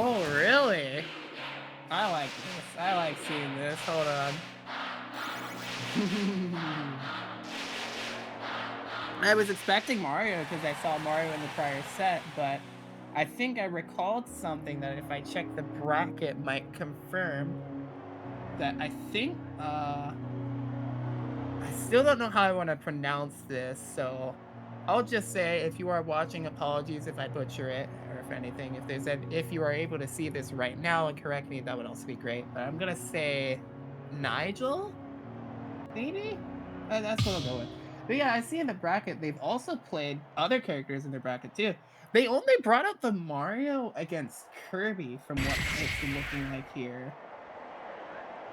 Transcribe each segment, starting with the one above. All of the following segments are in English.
Oh, really? I like this. I like seeing this. Hold on. I was expecting Mario because I saw Mario in the prior set, but I think I recalled something that if I check the bracket might confirm that I think I still don't know how I want to pronounce this, so I'll just say if you are watching, apologies if I butcher it or if anything. If you are able to see this right now and correct me, that would also be great. But I'm gonna say Naigel, maybe? That's what I'll go with. But yeah, I see in the bracket they've also played other characters in the bracket too. They only brought up the Mario against Kirby from what it's looking like here.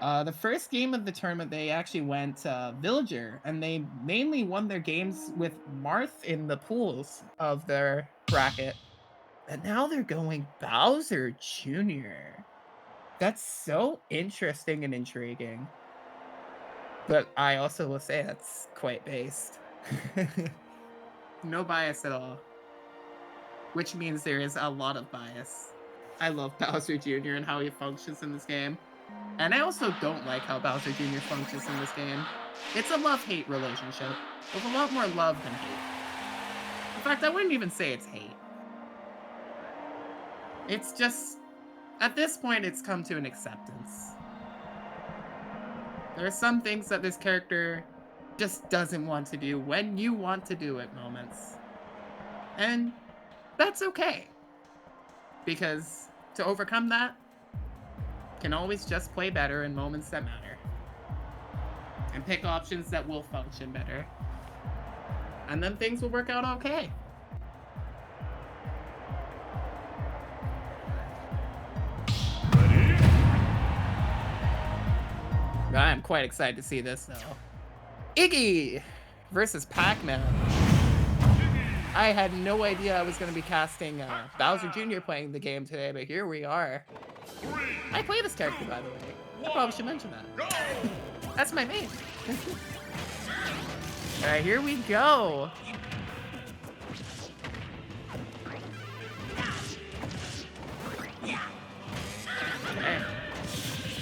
The first game of the tournament, they actually went Villager, and they mainly won their games with Marth in the pools of their bracket. And now they're going Bowser Jr. That's so interesting and intriguing. But I also will say that's quite based. No bias at all. Which means there is a lot of bias. I love Bowser Jr. and how he functions in this game. And I also don't like how Bowser Jr. functions in this game. It's a love-hate relationship, with a lot more love than hate. In fact, I wouldn't even say it's hate. It's just, at this point, it's come to an acceptance. There are some things that this character just doesn't want to do when you want to do it moments. And that's okay. Because to overcome that, can always just play better in moments that matter. And pick options that will function better. And then things will work out okay. I'm quite excited to see this, though. Iggy versus Pac-Man. I had no idea I was going to be casting Bowser Jr. playing the game today, but here we are. I play this character, by the way. I probably should mention that. That's my main. Alright, here we go. Okay.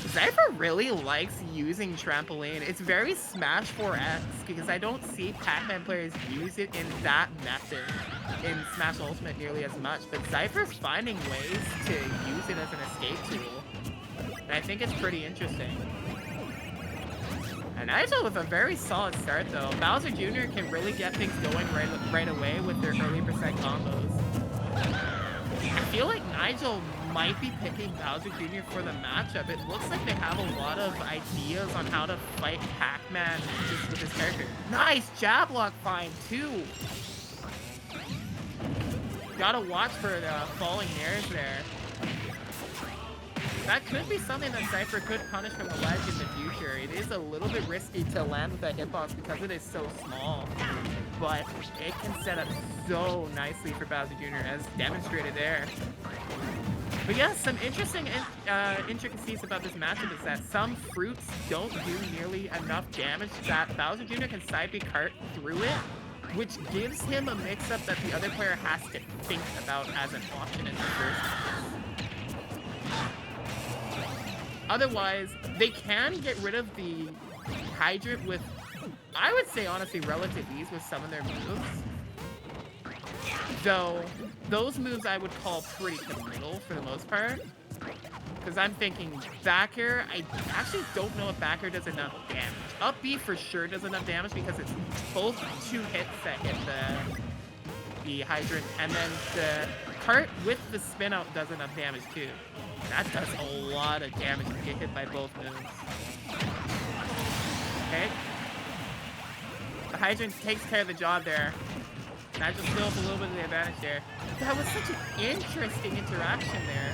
Zypher really likes using trampoline. It's very Smash 4-esque because I don't see Pac-Man players use it in that method in Smash Ultimate nearly as much, but Zypher's finding ways to use it as an escape tool. And I think it's pretty interesting. And Naigel with a very solid start though. Bowser Jr. can really get things going right away with their early percent combos. I feel like Naigel might be picking Bowser Jr. for the matchup. It looks like they have a lot of ideas on how to fight Pac-Man just with his character. Nice jab lock find too. Gotta watch for the falling airs there. That could be something that Zypher could punish from the ledge in the future. It is a little bit risky to land with that hitbox because it is so small. But it can set up so nicely for Bowser Jr. as demonstrated there. But yeah, some interesting intricacies about this matchup is that some fruits don't do nearly enough damage that Bowser Jr. can side B cart through it, which gives him a mix-up that the other player has to think about as an option in the first place. Otherwise, they can get rid of the hydrant with, I would say honestly, relative ease with some of their moves. Though, those moves I would call pretty committal for the most part. Because I'm thinking back air, I actually don't know if back air does enough damage. Up B for sure does enough damage because it's both 2 hits that hit the hydrant, and then the cart with the spin out does enough damage too. That does a lot of damage to get hit by both moves. Okay. The hydrant takes care of the job there. Naigel still has a little bit of the advantage there. That was such an interesting interaction there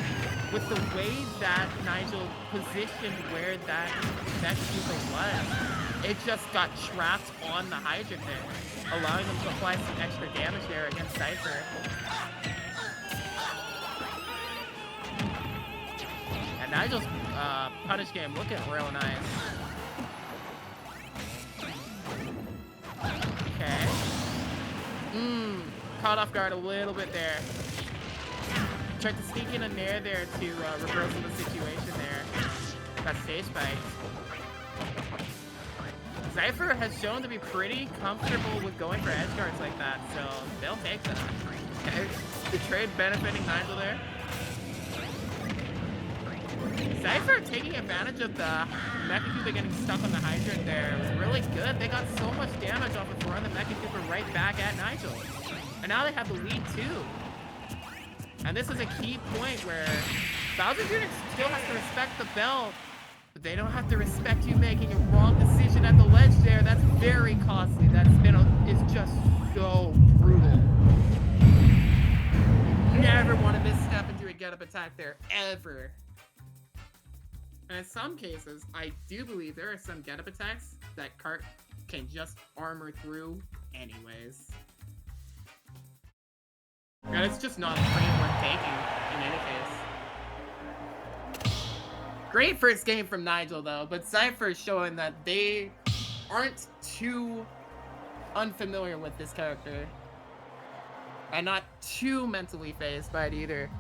with the way that Naigel positioned where that Cuba was. It just got trapped on the hydrant there, allowing them to apply some extra damage there against Zypher. And Nigel's punish game looking real nice. Okay. Caught off guard a little bit there. Tried to sneak in a nair there to reverse the situation there. Got stage spike. Zypher has shown to be pretty comfortable with going for edge guards like that, so they'll take that. Okay. The trade benefiting Naigel there. Zypher taking advantage of the Mecha Cooper getting stuck on the hydrant there was really good. They got so much damage off of throwing the Mecha Cooper right back at Naigel. And now they have the lead too. And this is a key point where Bowser Jr. still has to respect the belt, but they don't have to respect you making a wrong decision at the ledge there. That's very costly. It's just so brutal. Never want to misstep into a get-up attack there, ever. And in some cases, I do believe there are some get-up attacks that Cart can just armor through anyways. And it's just not a frame worth taking in any case. Great first game from Naigel though, but Zypher is showing that they aren't too unfamiliar with this character. And not too mentally phased by it either.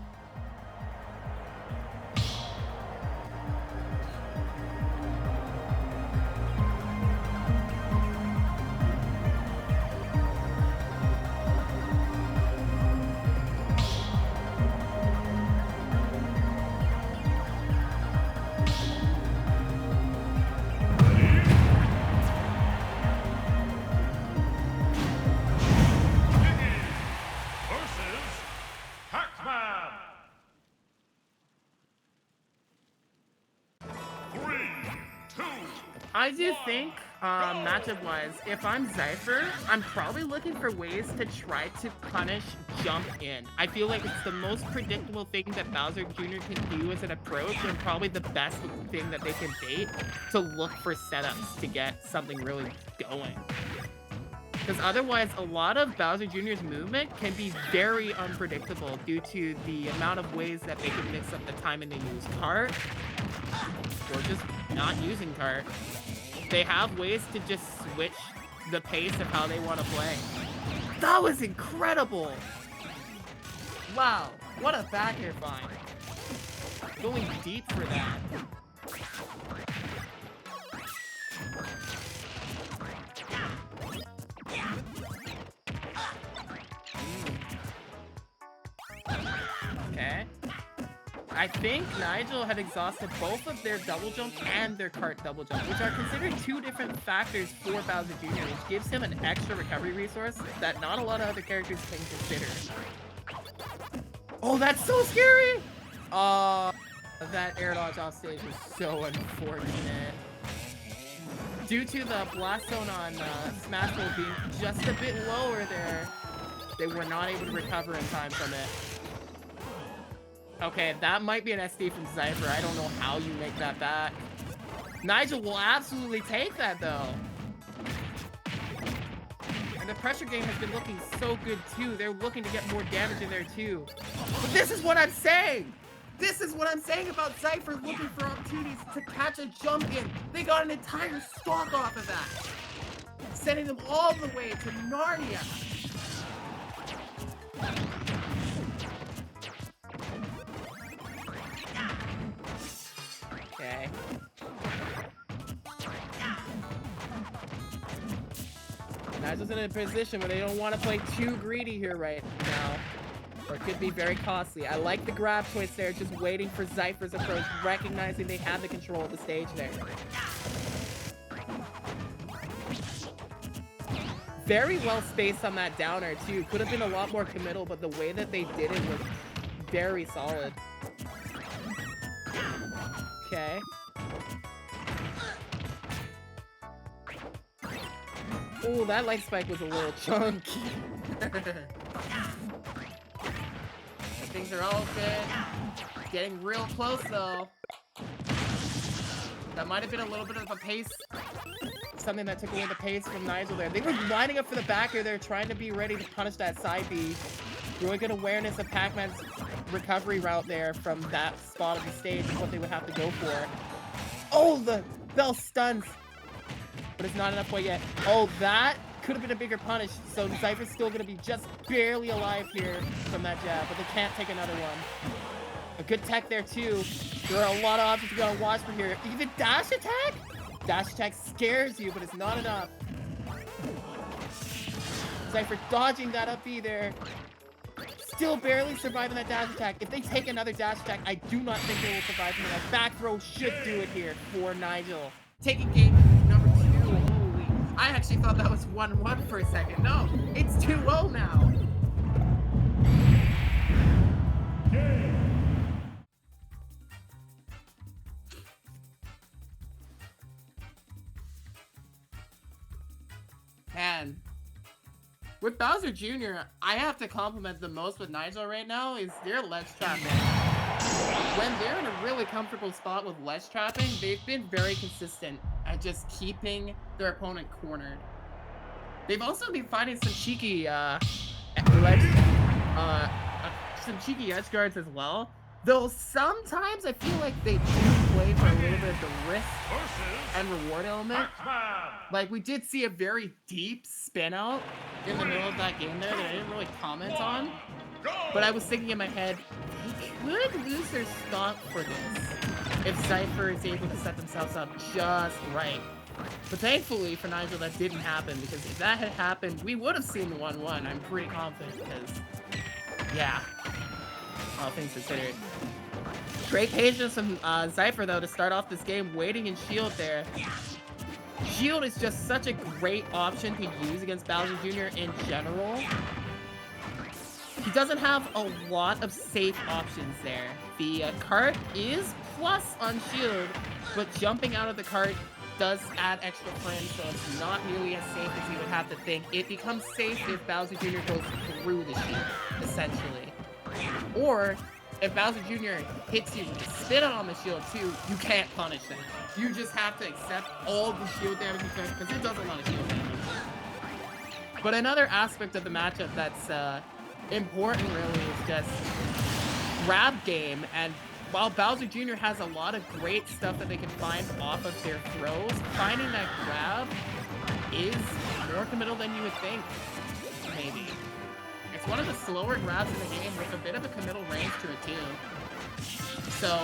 I do think, matchup-wise, if I'm Zypher, I'm probably looking for ways to try to punish jump in. I feel like it's the most predictable thing that Bowser Jr. can do as an approach, and probably the best thing that they can bait to look for setups to get something really going. Because otherwise, a lot of Bowser Jr.'s movement can be very unpredictable due to the amount of ways that they can mix up the time and they use cart, or just not using cart. They have ways to just switch the pace of how they want to play. That was incredible! Wow, what a back air find. Going deep for that. Okay. I think Naigel had exhausted both of their double jump and their cart double jump, which are considered two different factors for Bowser Jr., which gives him an extra recovery resource that not a lot of other characters can consider. Oh, that's so scary! That air dodge off stage was so unfortunate. Due to the blast zone on Smash Bros being just a bit lower there, they were not able to recover in time from it. Okay, that might be an SD from Zypher. I don't know how you make that back. Naigel will absolutely take that, though. And the pressure game has been looking so good, too. They're looking to get more damage in there, too. But this is what I'm saying! This is what I'm saying about Zypher looking for opportunities to catch a jump in. They got an entire stock off of that. Sending them all the way to Narnia. Okay. Naigel's in a position where they don't want to play too greedy here right now. Or it could be very costly. I like the grab choice there, just waiting for Zypher's approach, recognizing they have the control of the stage there. Very well spaced on that downer too. Could have been a lot more committal, but the way that they did it was very solid. Okay. Oh, that light spike was a little chunky. Things are all good. Getting real close though. That might have been a little bit of a pace. Something that took away the pace from Naigel there. They were lining up for the back air there, trying to be ready to punish that side B. Really good awareness of PAC-MAN's recovery route there from that spot of the stage is what they would have to go for. Oh, the bell stuns. But it's not enough quite yet. Oh, that could have been a bigger punish. So Zypher's still gonna be just barely alive here from that jab, but they can't take another one. A good tech there too. There are a lot of options you gotta watch for here. Even dash attack? Dash attack scares you, but it's not enough. Zypher dodging that up B there. Still barely surviving that dash attack. If they take another dash attack, I do not think they will survive from that. Back throw should do it here for Naigel. Taking game number 2. Holy. I actually thought that was 1-1 for a second. No, it's 2-0 now. Man. With Bowser Jr., I have to compliment the most with Naigel right now is their ledge trapping. When they're in a really comfortable spot with ledge trapping, they've been very consistent at just keeping their opponent cornered. They've also been finding some cheeky edge guards as well. Though sometimes I feel like they do play for a little bit of the risk and reward element. Like, we did see a very deep spin out in the middle of that game there that I didn't really comment on. But I was thinking in my head, they could lose their stock for this if Zypher is able to set themselves up just right. But thankfully for Naigel, that didn't happen, because if that had happened, we would have seen the 1-1. I'm pretty confident, because, yeah, all things considered. Great patience from Zypher, though, to start off this game, waiting in shield there. Shield is just such a great option to use against Bowser Jr. in general. He doesn't have a lot of safe options there. The cart is plus on shield, but jumping out of the cart does add extra frames, so it's not nearly as safe as you would have to think. It becomes safe if Bowser Jr. goes through the shield, essentially. Or, if Bowser Jr. hits you with a spin on the shield too, you can't punish that. You just have to accept all the shield damage because it does a lot of shield damage. But another aspect of the matchup that's important really is just grab game, and while Bowser Jr. has a lot of great stuff that they can find off of their throws, finding that grab is more committal than you would think, maybe. It's one of the slower grabs in the game with a bit of a committal range to it too. So,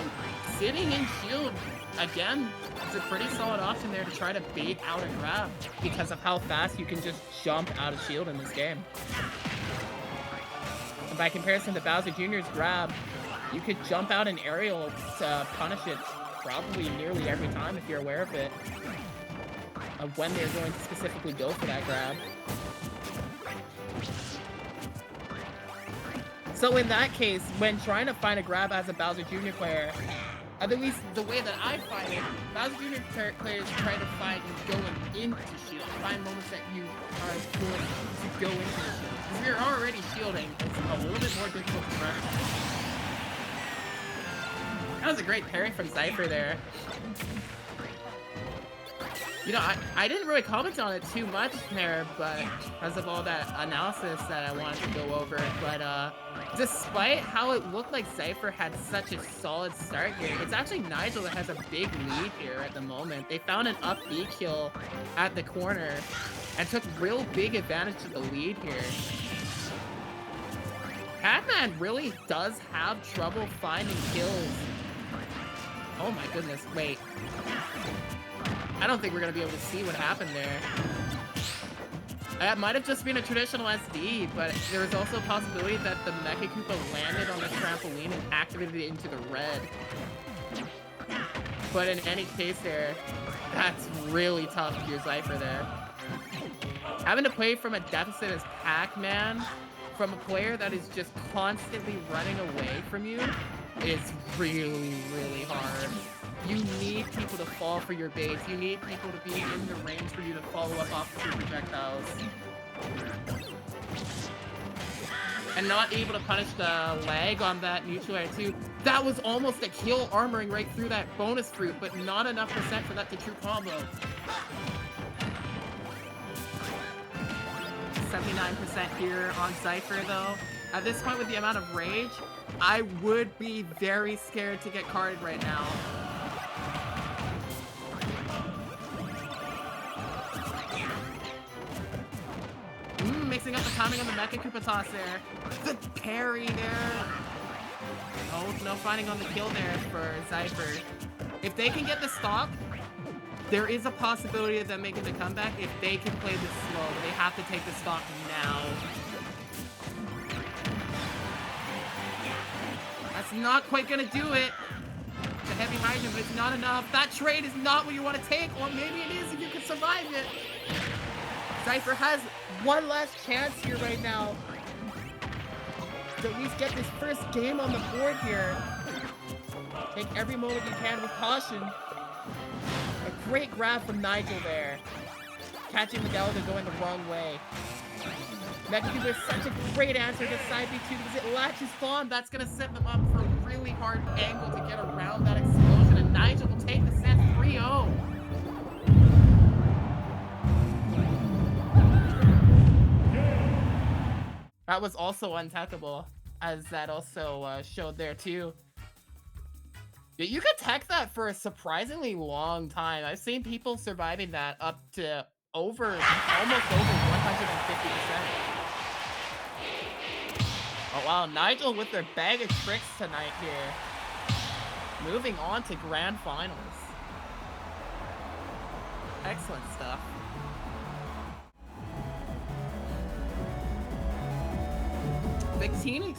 sitting in shield, again, is a pretty solid option there to try to bait out a grab because of how fast you can just jump out of shield in this game. And by comparison to Bowser Jr.'s grab, you could jump out an aerial to punish it probably nearly every time if you're aware of it. Of when they're going to specifically go for that grab. So in that case, when trying to find a grab as a Bowser Jr. player, at least the way that I find it, Bowser Jr. players try to find going into shield. Find moments that you are going to go into the shield. If you're already shielding, it's a little bit more difficult to run. That was a great parry from Zypher there. You know, I didn't really comment on it too much there, but because of all that analysis that I wanted to go over. But despite how it looked like Zypher had such a solid start here, it's actually Naigel that has a big lead here at the moment. They found an up B kill at the corner and took real big advantage of the lead here. PAC-MAN really does have trouble finding kills. Oh my goodness, wait. I don't think we're going to be able to see what happened there. That might have just been a traditional SD, but there was also a possibility that the Mecha Koopa landed on the trampoline and activated it into the red. But in any case there, that's really tough if you're Zypher there. Having to play from a deficit as PAC-MAN, from a player that is just constantly running away from you, is really, really hard. You need people to fall for your baits. You need people to be in the range for you to follow up off of your projectiles. And not able to punish the lag on that neutral air too. That was almost a kill armoring right through that bonus fruit, but not enough percent for that to true combo. 79% here on Zypher though. At this point with the amount of rage, I would be very scared to get carded right now. mixing up the timing on the Mecha Koopa toss there. The parry there. No finding on the kill there for Zypher. If they can get the stock, there is a possibility of them making the comeback. If they can play this slow, they have to take the stock now. That's not quite gonna do it. The heavy hydrogen, but it's not enough. That trade is not what you want to take, or maybe it is if you can survive it. Zypher has one last chance here right now to at least get this first game on the board here. Take every moment you can with caution. A great grab from Naigel there. Catching the Galaga going the wrong way. Mecha Koopa is such a great answer to side B2 because it latches on. That's going to set them up for a really hard angle to get around that explosion. And Naigel will take the set 3-0. That was also untechable, as that also showed there too. Yeah, you could tech that for a surprisingly long time. I've seen people surviving that up to almost over 150%. Oh wow, Naigel with their bag of tricks tonight here. Moving on to grand finals. Excellent stuff. Big team